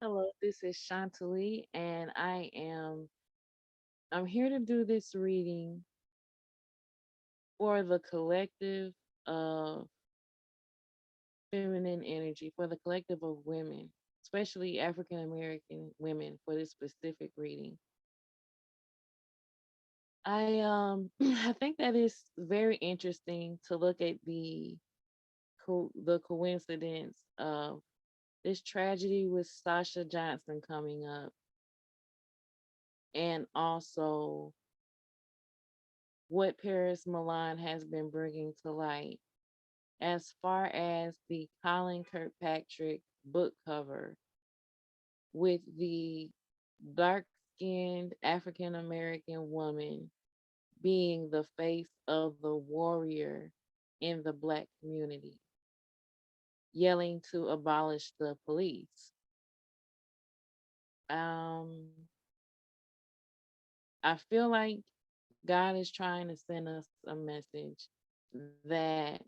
Hello, this is Shantali, and I'm here to do this reading for the collective of feminine energy, for the collective of women, especially African American women for this specific reading. I think that it's very interesting to look at the coincidence of this tragedy with Sasha Johnson coming up, and also what Paris Milan has been bringing to light as far as the Colin Kirkpatrick book cover with the dark skinned African American woman being the face of the warrior in the Black community, yelling to abolish the police. Um, I feel like God is trying to send us a message that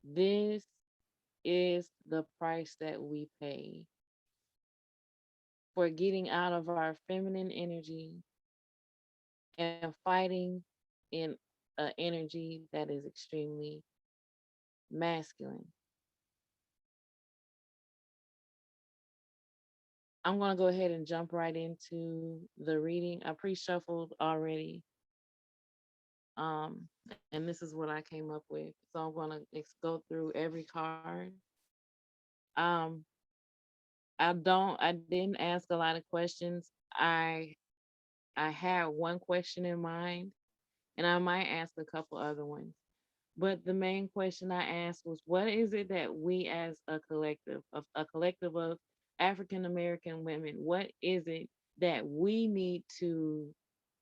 this is the price that we pay for getting out of our feminine energy and fighting in an energy that is extremely masculine. I'm going to go ahead and jump right into the reading. I pre shuffled already. And this is what I came up with. So I'm going to go through every card. Um, I didn't ask a lot of questions. I had one question in mind, and I might ask a couple other ones. But the main question I asked was, what is it that we as a collective of African American women, what is it that we need to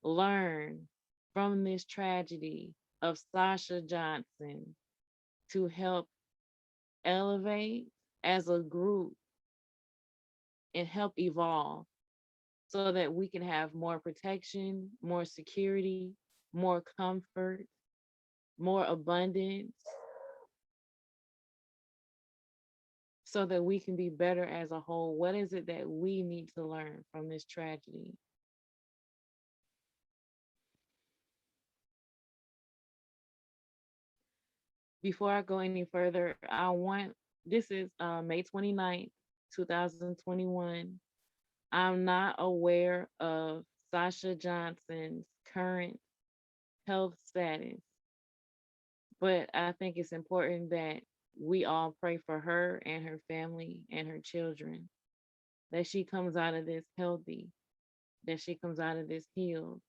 learn from this tragedy of Sasha Johnson to help elevate as a group and help evolve so that we can have more protection, more security, more comfort, more abundance, so that we can be better as a whole? What is it that we need to learn from this tragedy? Before I go any further, this is May 29th, 2021. I'm not aware of Sasha Johnson's current health status, but I think it's important that we all pray for her and her family and her children, that she comes out of this healthy, that she comes out of this healed,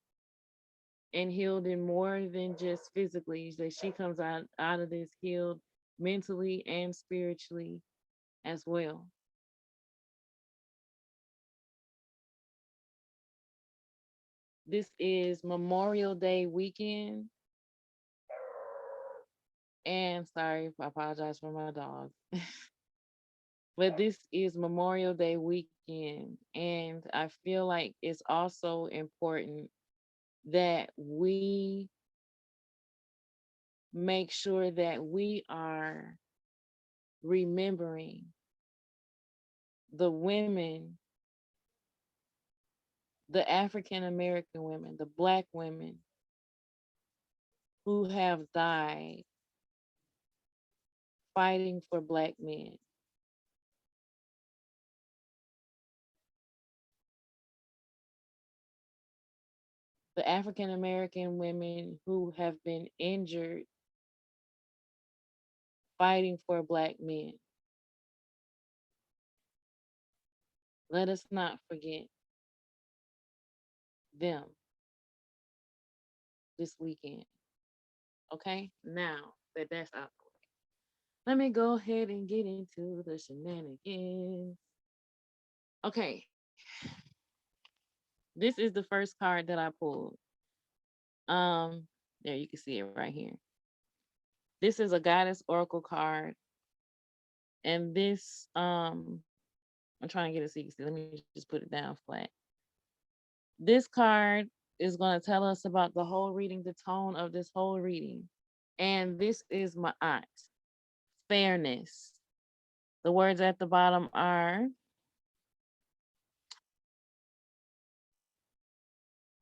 and healed in more than just physically, that she comes out of this healed mentally and spiritually as well. This is Memorial Day weekend, and sorry, I apologize for my dog. But this is Memorial Day weekend, and I feel like it's also important that we make sure that we are remembering the women, the African American women, the Black women who have died fighting for Black men, the African American women who have been injured fighting for Black men. Let us not forget them this weekend. Okay? Now that that's out the way, let me go ahead and get into the shenanigans. Okay, this is the first card that I pulled. Um, there you can see it right here. This is a goddess oracle card, and I'm trying to get it so you can see. Let me just put it down flat. This card is going to tell us about the whole reading, the tone of this whole reading. And this is my aunt, fairness, The words at the bottom are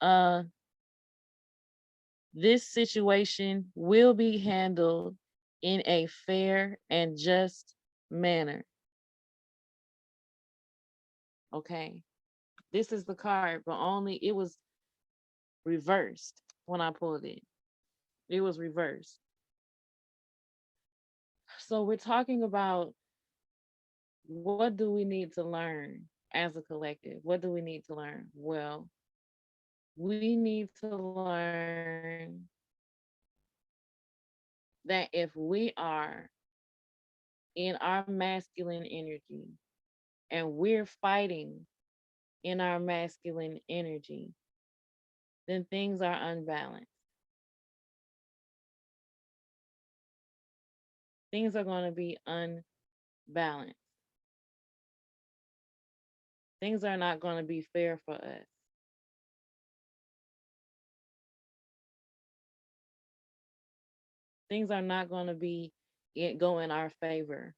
uh, this situation will be handled in a fair and just manner. Okay. This is the card, but only it was reversed when I pulled it. It was reversed. So we're talking about what do we need to learn as a collective? What do we need to learn? Well, we need to learn that if we are in our masculine energy and we're fighting in our masculine energy, then things are unbalanced. Things are going to be unbalanced. Things are not going to be fair for us. Things are not going to be it go in our favor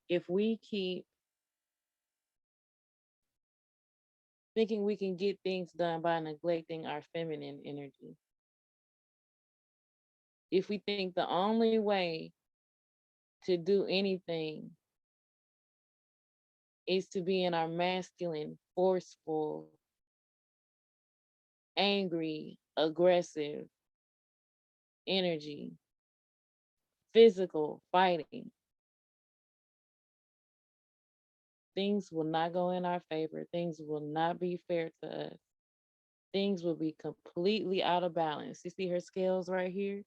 if we keep thinking we can get things done by neglecting our feminine energy. If we think the only way to do anything is to be in our masculine, forceful, angry, aggressive energy, physical fighting, things will not go in our favor. Things will not be fair to us. Things will be completely out of balance. You see her scales right here?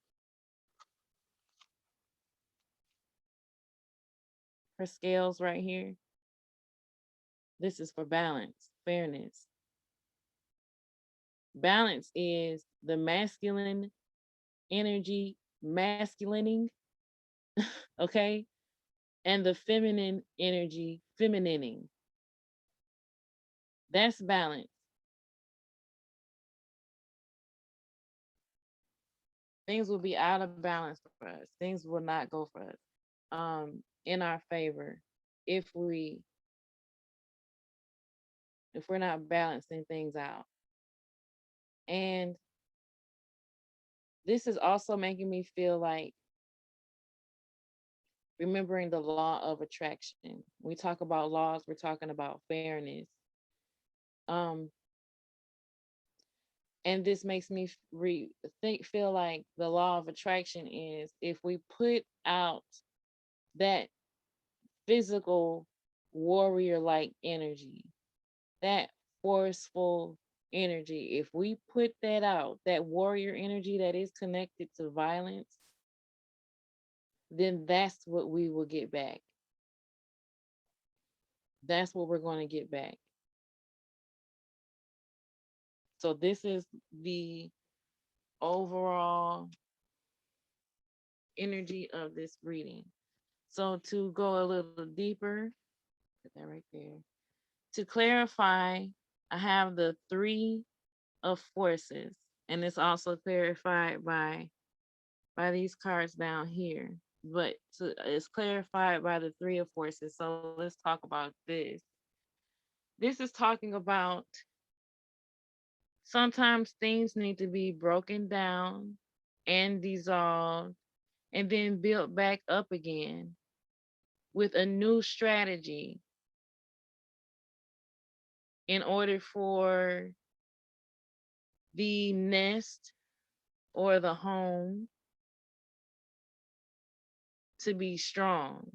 Her scales right here. This is for balance, fairness. Balance is the masculine energy masculining, okay? And the feminine energy feminining. That's balance. Things will be out of balance for us. Things will not go for us in our favor if we're not balancing things out. And this is also making me feel like remembering the law of attraction. We talk about laws, we're talking about fairness. Um, and this makes me feel like the law of attraction is if we put out that physical warrior like energy, that forceful energy, if we put that out, that warrior energy that is connected to violence, then that's what we will get back. That's what we're going to get back. So this is the overall energy of this reading. So to go a little deeper, put that right there. To clarify, I have the three of forces, and it's also clarified by these cards down here. But it's clarified by the three of forces. So let's talk about this. This is talking about sometimes things need to be broken down and dissolved and then built back up again with a new strategy in order for the nest or the home to be strong.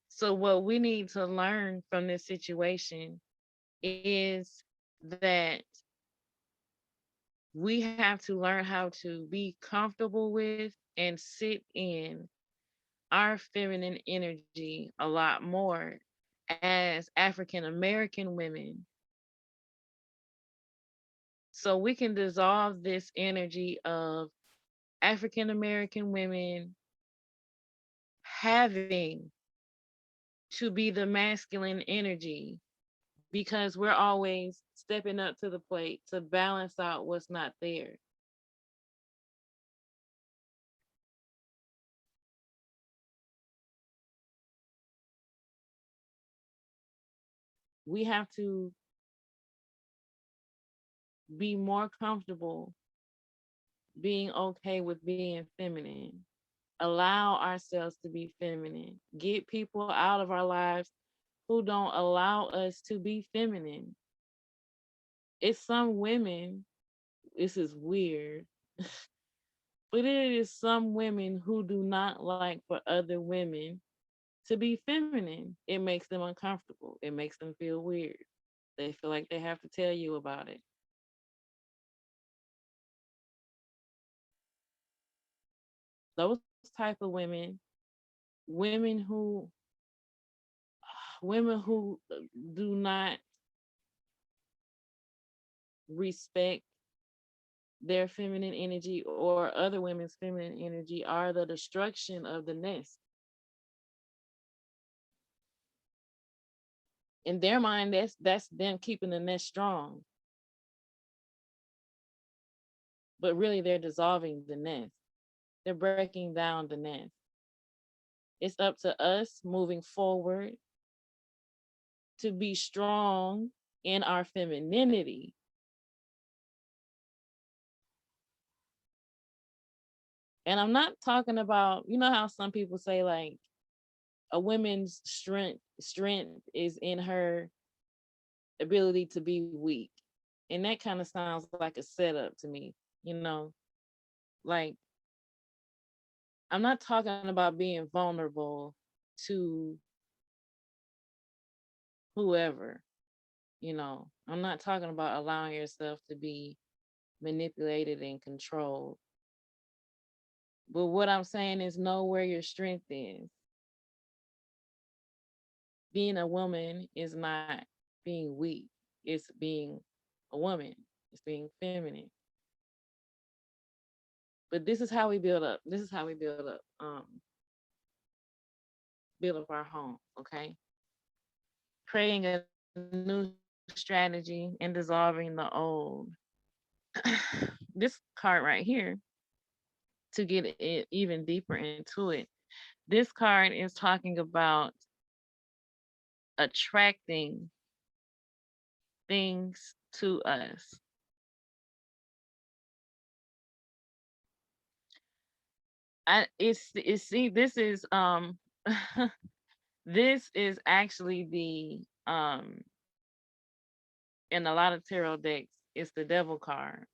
So, what we need to learn from this situation is that we have to learn how to be comfortable with and sit in our feminine energy a lot more as African American women. So we can dissolve this energy of African American women having to be the masculine energy because we're always stepping up to the plate to balance out what's not there. We have to be more comfortable being okay with being feminine. Allow ourselves to be feminine. Get people out of our lives who don't allow us to be feminine. It's some women, this is weird, but it is some women who do not like for other women to be feminine. It makes them uncomfortable. It makes them feel weird. They feel like they have to tell you about it. Those type of women who women who do not respect their feminine energy or other women's feminine energy are the destruction of the nest. In their mind, that's them keeping the nest strong, but really they're dissolving the nest. They're breaking down the nest. It's up to us moving forward to be strong in our femininity. And I'm not talking about, you know how some people say like a woman's strength is in her ability to be weak. And that kind of sounds like a setup to me, you know? Like I'm not talking about being vulnerable to whoever, you know. I'm not talking about allowing yourself to be manipulated and controlled. But what I'm saying is know where your strength is. Being a woman is not being weak. It's being a woman. It's being feminine. But this is how we build up. This is how we build up our home, okay? Creating a new strategy and dissolving the old. This card right here, to get it even deeper into it, this card is talking about attracting things to us. It's see, this is this is actually the in a lot of tarot decks, it's the devil card.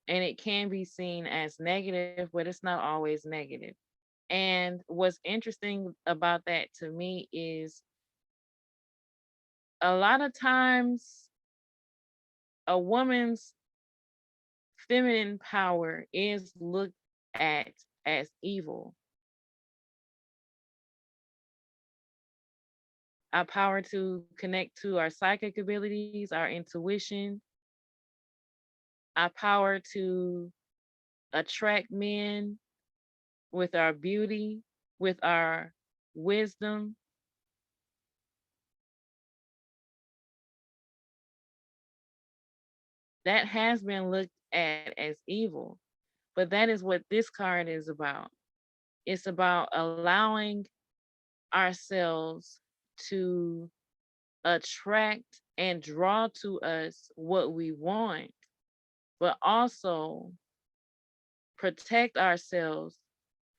And it can be seen as negative, but it's not always negative. And what's interesting about that to me is a lot of times a woman's feminine power is looked at as evil. Our power to connect to our psychic abilities, our intuition, our power to attract men with our beauty, with our wisdom. That has been looked at as evil. But that is what this card is about. It's about allowing ourselves to attract and draw to us what we want, but also protect ourselves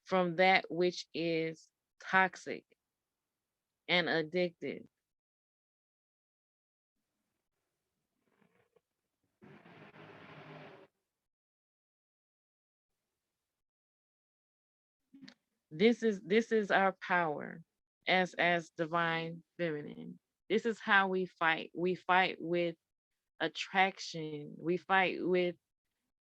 from that which is toxic and addictive. This is our power as divine feminine. This is how we fight. We fight with attraction. We fight with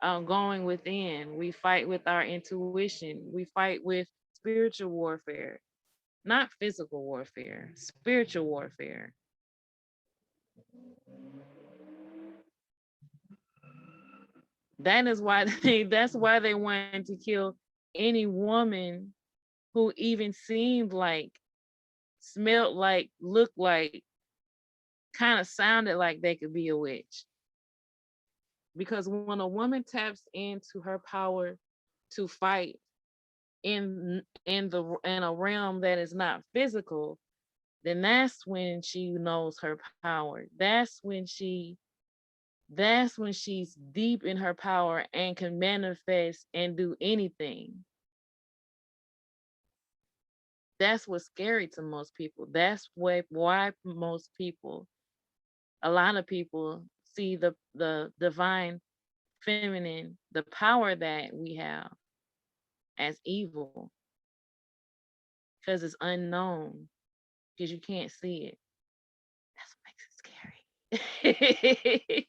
going within. We fight with our intuition. We fight with spiritual warfare, not physical warfare, spiritual warfare. That is why that's why they wanted to kill any woman who even seemed like, smelled like, looked like, kind of sounded like they could be a witch. Because when a woman taps into her power to fight in a realm that is not physical, then that's when she knows her power. That's when she's deep in her power and can manifest and do anything. That's what's scary to most people. That's why most people, a lot of people see the divine feminine, the power that we have as evil because it's unknown because you can't see it. That's what makes it scary.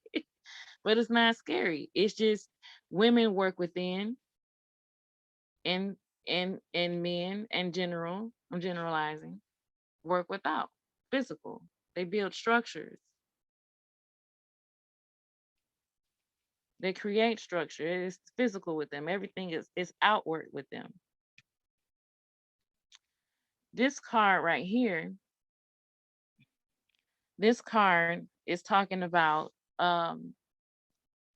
But it's not scary. It's just women work within and and men in general, I'm generalizing, work without physical. They build structures. They create structure. It's physical with them. Everything is outward with them. This card right here, this card is talking about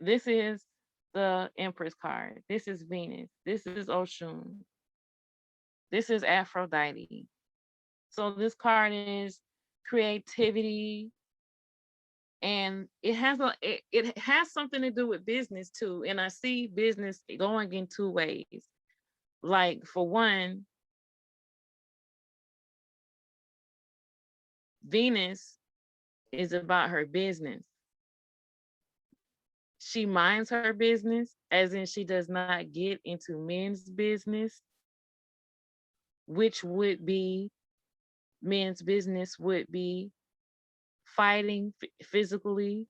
this is the Empress card. This is Venus. This is Oshun. This is Aphrodite. So this card is creativity, and it has something to do with business too. And I see business going in two ways. Like for one, Venus is about her business. She minds her business, as in she does not get into men's business, which would be men's business would be fighting physically,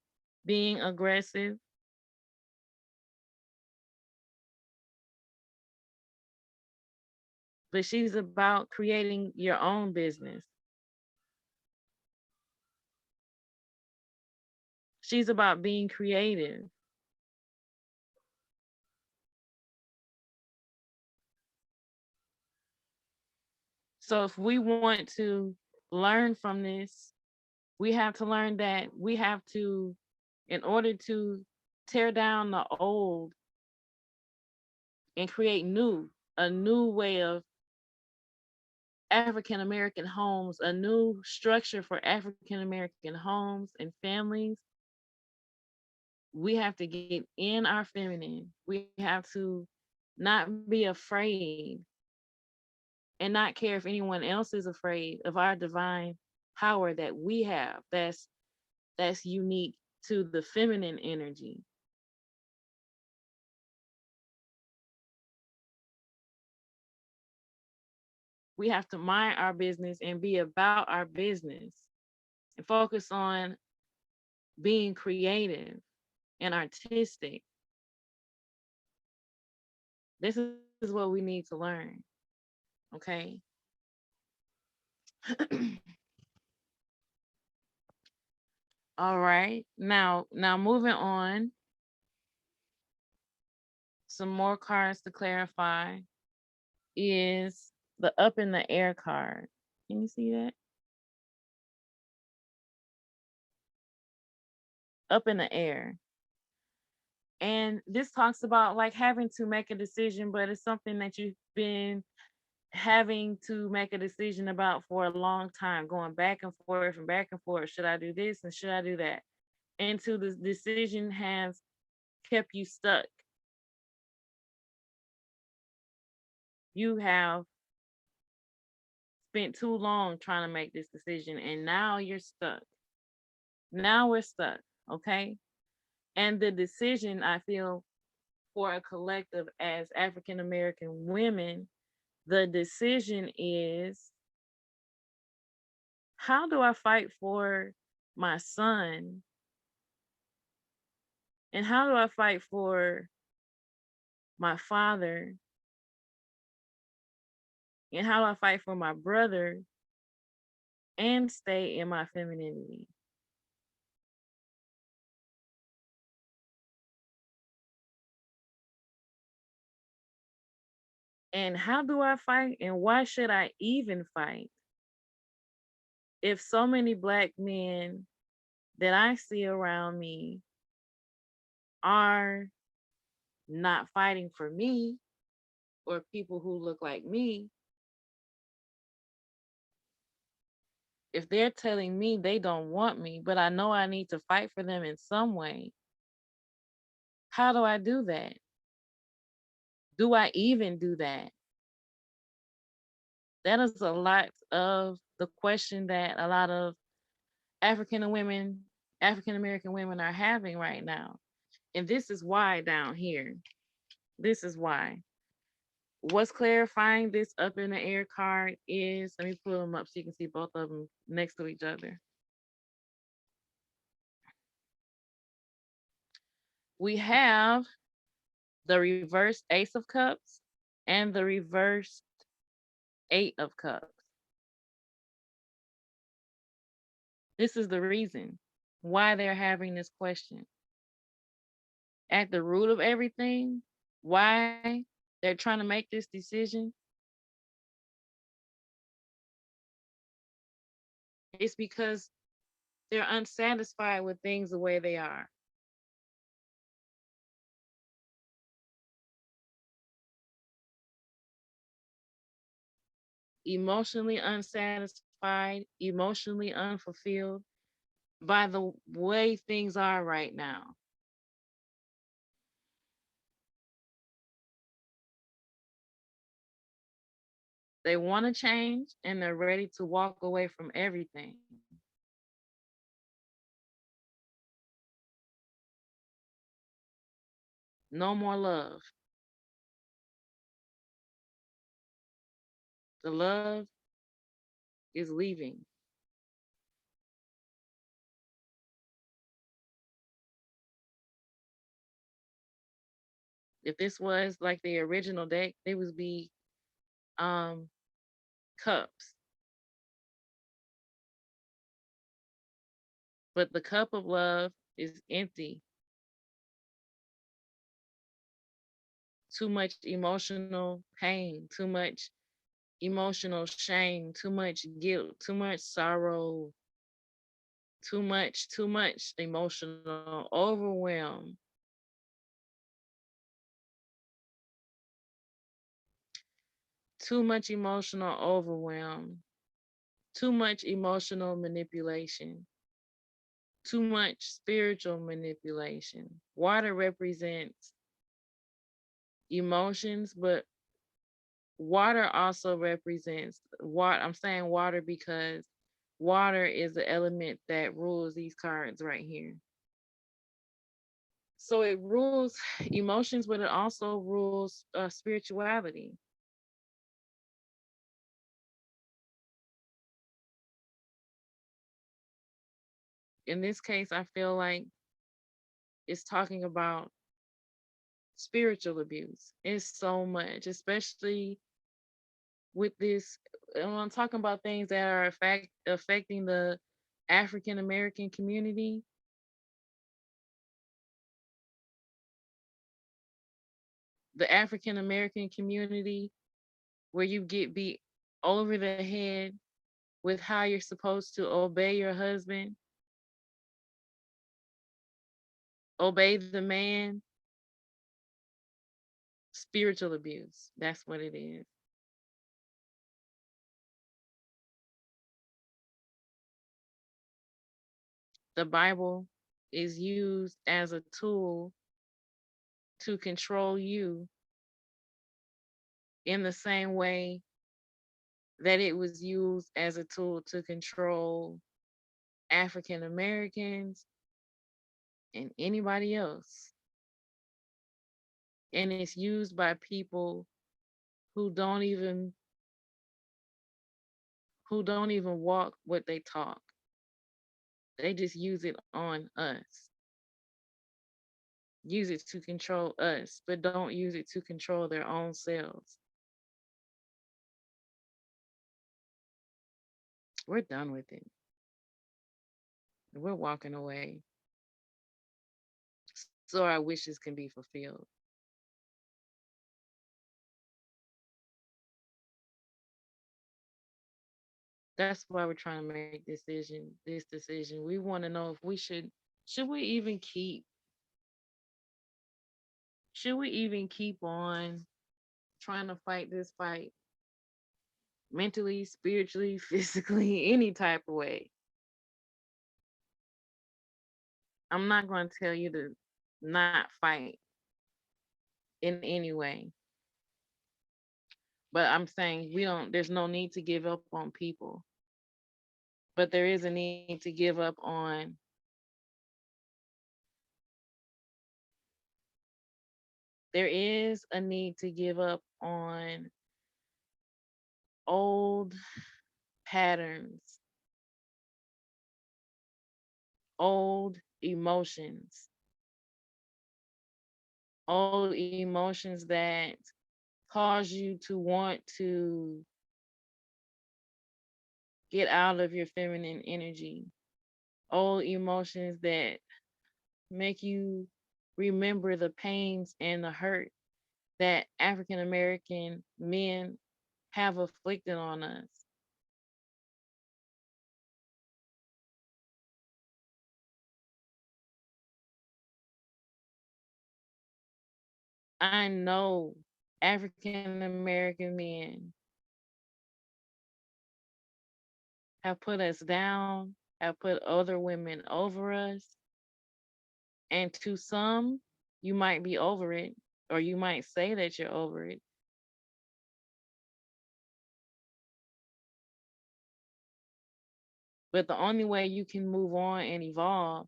being aggressive. But she's about creating your own business. She's about being creative. So if we want to learn from this, we have to learn that we have to, in order to tear down the old and create a new way of African American homes, a new structure for African American homes and families, we have to get in our feminine. We have to not be afraid and not care if anyone else is afraid of our divine power that we have that's unique to the feminine energy. We have to mind our business and be about our business and focus on being creative and artistic. This is what we need to learn. Okay. All right. Now moving on, some more cards to clarify is the up in the air card. Can you see that? Up in the air. And this talks about like having to make a decision, but it's something that you've been having to make a decision about for a long time, going back and forth and back and forth. Should I do this and should I do that? Until the decision has kept you stuck. You have spent too long trying to make this decision and now you're stuck. Now we're stuck. Okay. And the decision, I feel, for a collective as African American women, the decision is, how do I fight for my son? And how do I fight for my father? And how do I fight for my brother and stay in my femininity? And how do I fight? And why should I even fight if so many Black men that I see around me are not fighting for me or people who look like me? If they're telling me they don't want me, but I know I need to fight for them in some way, how do I do that? Do I even do that? That is a lot of the question that a lot of African American women are having right now. And this is why down here. This is why. What's clarifying this up in the air card is, let me pull them up so you can see both of them next to each other. We have the reverse Ace of Cups and the reverse Eight of Cups. This is the reason why they're having this question. At the root of everything, why they're trying to make this decision, it's because they're unsatisfied with things the way they are. Emotionally unsatisfied, emotionally unfulfilled by the way things are right now. They want to change and they're ready to walk away from everything. No more love. The love is leaving. If this was like the original deck, there would be um cups. But the cup of love is empty. Too much emotional pain, too much emotional shame, too much guilt, too much sorrow, too much emotional overwhelm, too much emotional overwhelm, too much emotional manipulation, too much spiritual manipulation. Water represents emotions, but water also represents water. I'm saying water because water is the element that rules these cards right here. So it rules emotions, but it also rules spirituality. In this case, I feel like it's talking about spiritual abuse. It's so much, especially with this. When I'm talking about things that are affecting the African American community, the African American community, where you get beat over the head with how you're supposed to obey your husband, obey the man, spiritual abuse. That's what it is. The Bible is used as a tool to control you in the same way that it was used as a tool to control African Americans and anybody else. And it's used by people who don't even walk what they talk. They just use it on us. Use it to control us, but don't use it to control their own selves. We're done with it. We're walking away so our wishes can be fulfilled. That's why we're trying to make this decision. We want to know if should we even keep on trying to fight this fight? mentally, spiritually, physically, any type of way. I'm not going to tell you to not fight in any way. But I'm saying there's no need to give up on people. But there is a need to give up on there is a need to give up on old patterns, old emotions, old emotions that cause you to want to get out of your feminine energy, old emotions that make you remember the pains and the hurt that African American men have afflicted on us. I know African American men have put us down, have put other women over us, and to some, you might be over it, or you might say that you're over it. But the only way you can move on and evolve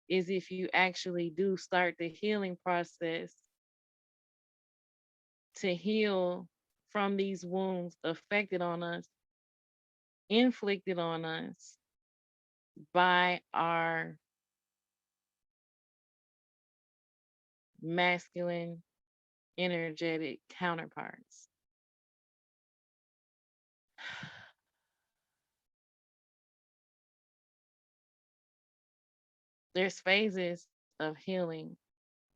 is if you actually do start the healing process to heal from these wounds affected on us, inflicted on us by our masculine, energetic counterparts. There's phases of healing,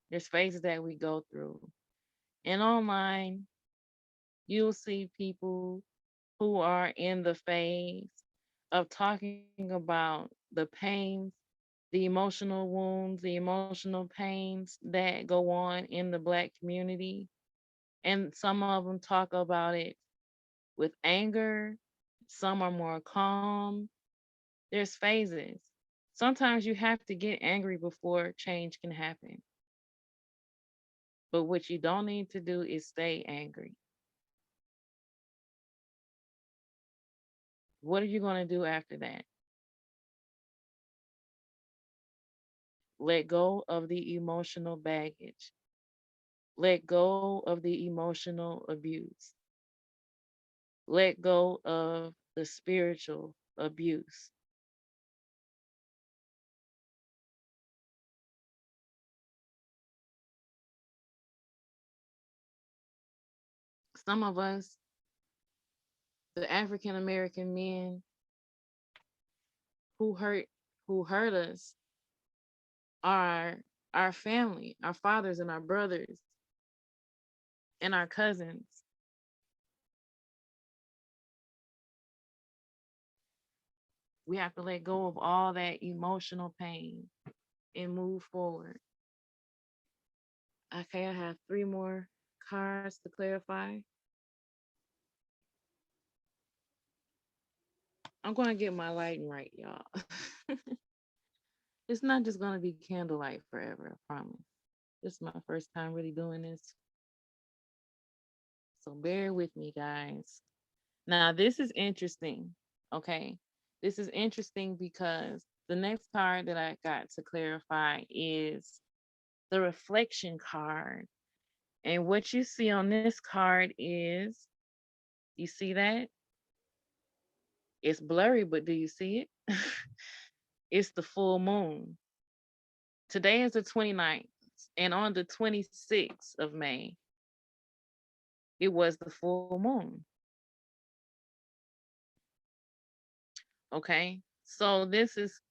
there's phases that we go through. And online, you'll see people who are in the phase of talking about the pains, the emotional wounds, the emotional pains that go on in the Black community. And some of them talk about it with anger, some are more calm. There's phases. Sometimes you have to get angry before change can happen. But what you don't need to do is stay angry. What are you going to do after that? Let go of the emotional baggage. Let go of the emotional abuse. Let go of the spiritual abuse. Some of us, the African American men who hurt who hurt us, are our family, our fathers and our brothers and our cousins. We have to let go of all that emotional pain and move forward. Okay, I have three more cards to clarify. I'm going to get my lighting right, y'all. It's not just going to be candlelight forever, I promise. This is my first time really doing this. So bear with me, guys. Now, this is interesting. Okay. This is interesting because the next card that I got to clarify is the reflection card. And what you see on this card is, you see that? It's blurry, but do you see it? It's the full moon. Today is the 29th, and on the 26th of May, it was the full moon. Okay. So this is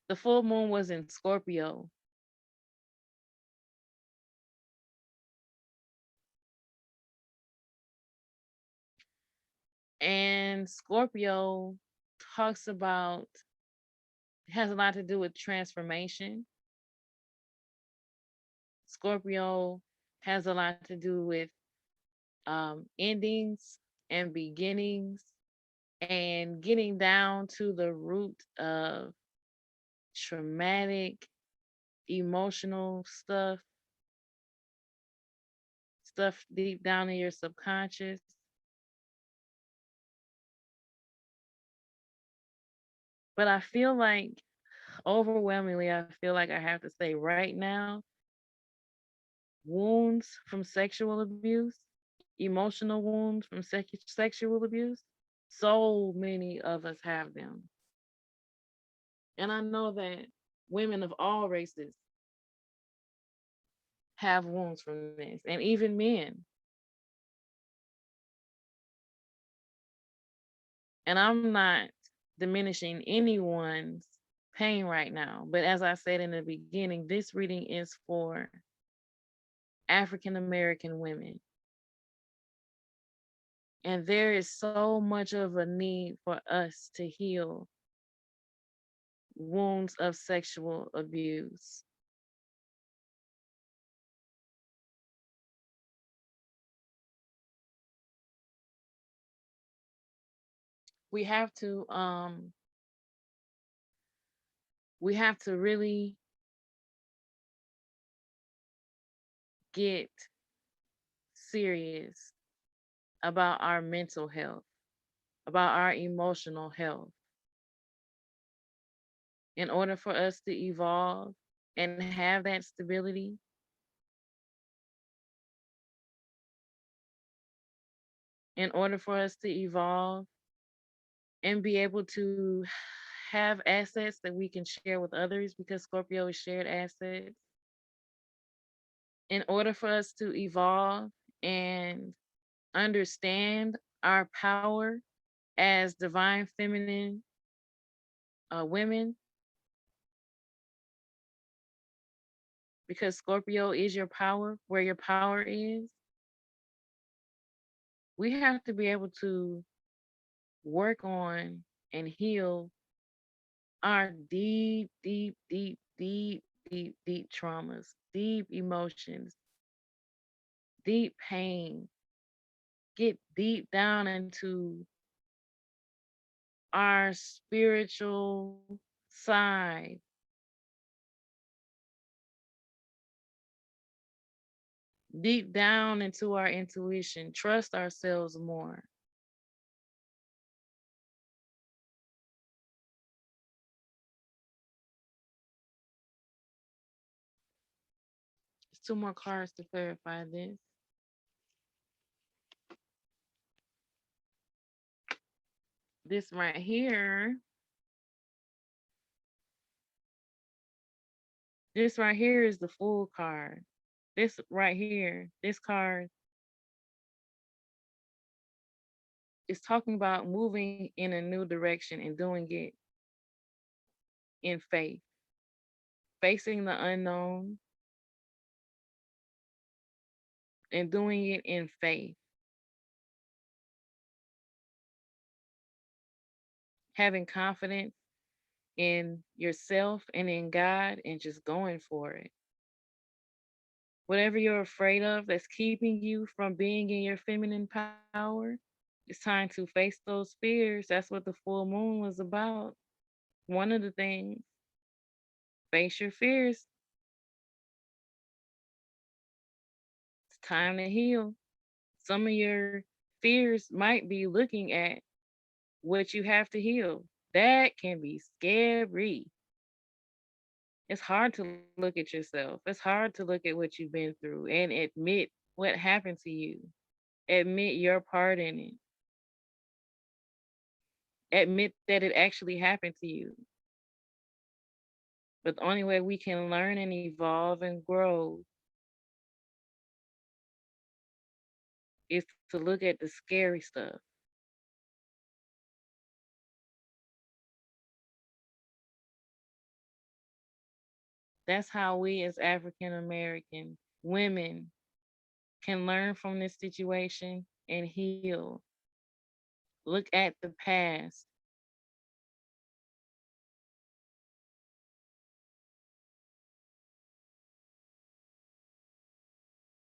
the full moon was in Scorpio. And Scorpio talks about, has a lot to do with transformation. Scorpio has a lot to do with endings and beginnings. and getting down to the root of traumatic, emotional stuff deep down in your subconscious. But I feel like overwhelmingly, I feel like I have to say right now, wounds from sexual abuse, emotional wounds from sexual abuse, so many of us have them. And I know that women of all races have wounds from this, and even men. And I'm not diminishing anyone's pain right now. But as I said in the beginning, this reading is for African American women. And there is so much of a need for us to heal wounds of sexual abuse. We have to we have to really get serious about our mental health, about our emotional health in order for us to evolve and have that stability, in order for us to evolve and be able to have assets that we can share with others because Scorpio is shared assets, in order for us to evolve and understand our power as divine feminine women, because Scorpio is your power, where your power is, we have to be able to work on and heal our deep traumas, deep emotions, deep pain, get deep down into our spiritual side, deep down into our intuition, trust ourselves more. There's two more cards to clarify this. This right here, this right here is the Fool card. This right here, this card is talking about moving in a new direction and doing it in faith, facing the unknown and doing it in faith, having confidence in yourself and in God and just going for it. Whatever you're afraid of that's keeping you from being in your feminine power, it's time to face those fears. That's what the full moon was about. One of the things, face your fears. It's time to heal. Some of your fears might be looking at what you have to heal. That can be scary. It's hard to look at yourself. It's hard to look at what you've been through and admit what happened to you. Admit your part in it. Admit that it actually happened to you. But the only way we can learn and evolve and grow is to look at the scary stuff. That's how we as African American women can learn from this situation and heal. Look at the past.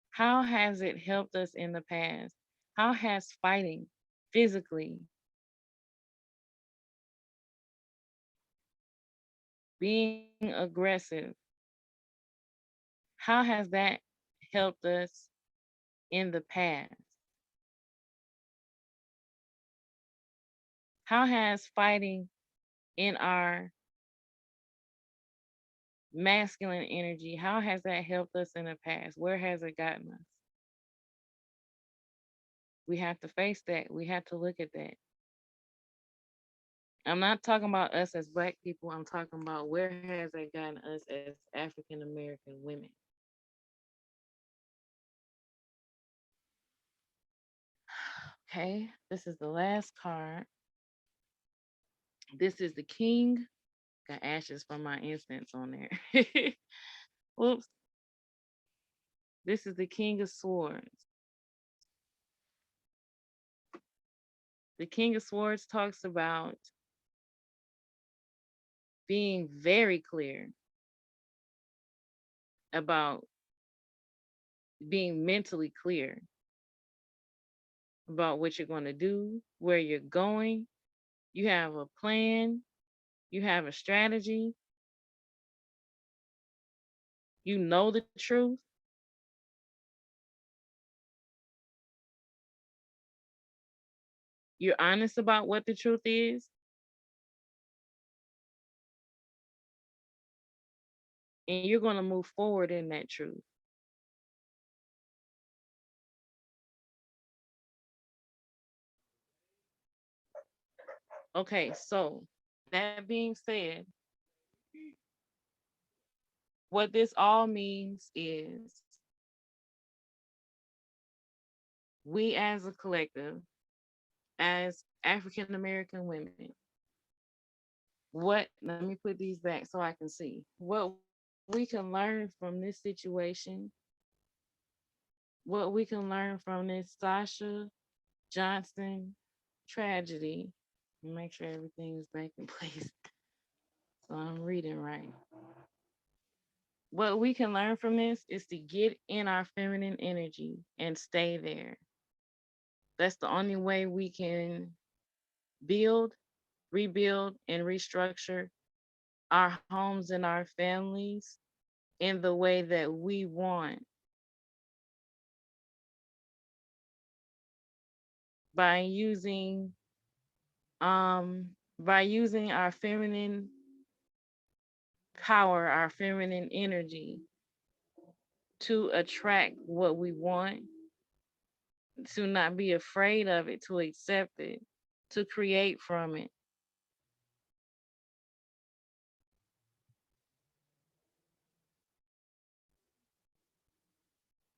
How has it helped us in the past? How has fighting physically being aggressive, how has that helped us in the past? How has fighting in our masculine energy, how has that helped us in the past? Where has it gotten us? We have to face that. We have to look at that. I'm not talking about us as Black people. I'm talking about where has it gotten us as African American women. Okay, this is the last card. This is the King. Got ashes from my incense on there. Whoops. This is the King of Swords. The King of Swords talks about being very clear about being mentally clear about what you're going to do, where you're going. You have a plan, you have a strategy, you know the truth, you're honest about what the truth is, and you're going to move forward in that truth. Okay, so that being said, what this all means is we as a collective, as African American women, what, let me put these back so I can see what we can learn from this situation, what we can learn from this Sasha Johnson tragedy. Make sure everything is back in place so I'm reading right. What we can learn from this is to get in our feminine energy and stay there. That's the only way we can build, rebuild, and restructure our homes and our families in the way that we want, by using our feminine power, our feminine energy to attract what we want, to not be afraid of it, to accept it, to create from it.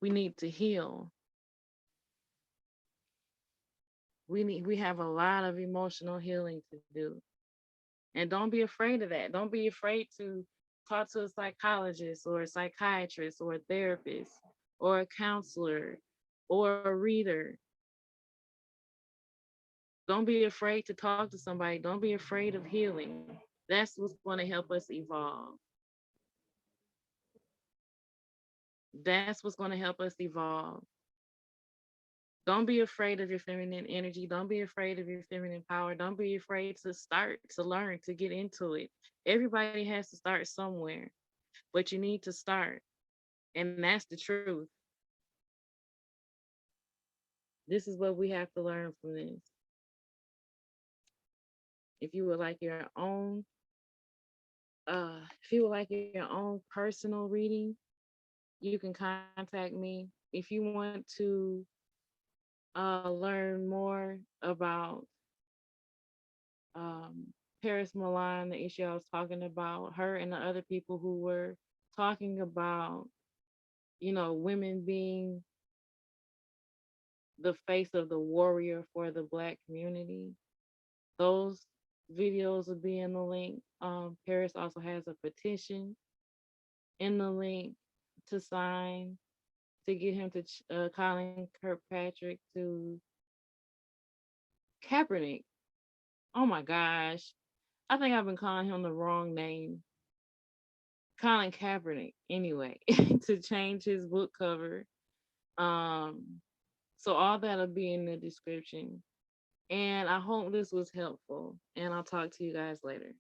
We need to heal. We have a lot of emotional healing to do. And don't be afraid of that. Don't be afraid to talk to a psychologist or a psychiatrist or a therapist or a counselor or a reader. Don't be afraid to talk to somebody. Don't be afraid of healing. That's what's going to help us evolve. That's what's going to help us evolve. Don't be afraid of your feminine energy. Don't be afraid of your feminine power. Don't be afraid to start, to learn, to get into it. Everybody has to start somewhere, but you need to start. And that's the truth. This is what we have to learn from this. If you would like your own, if you would like your own personal reading, you can contact me. If you want to learn more about um, Paris Milan, the issue I was talking about, her and the other people who were talking about, women being the face of the warrior for the Black community. Those videos will be in the link. Paris also has a petition in the link to sign to get him to Colin Kirkpatrick to Kaepernick. Oh my gosh. I think I've been calling him the wrong name. Colin Kaepernick, anyway, to change his book cover. Um, so all that'll be in the description. And I hope this was helpful. And I'll talk to you guys later.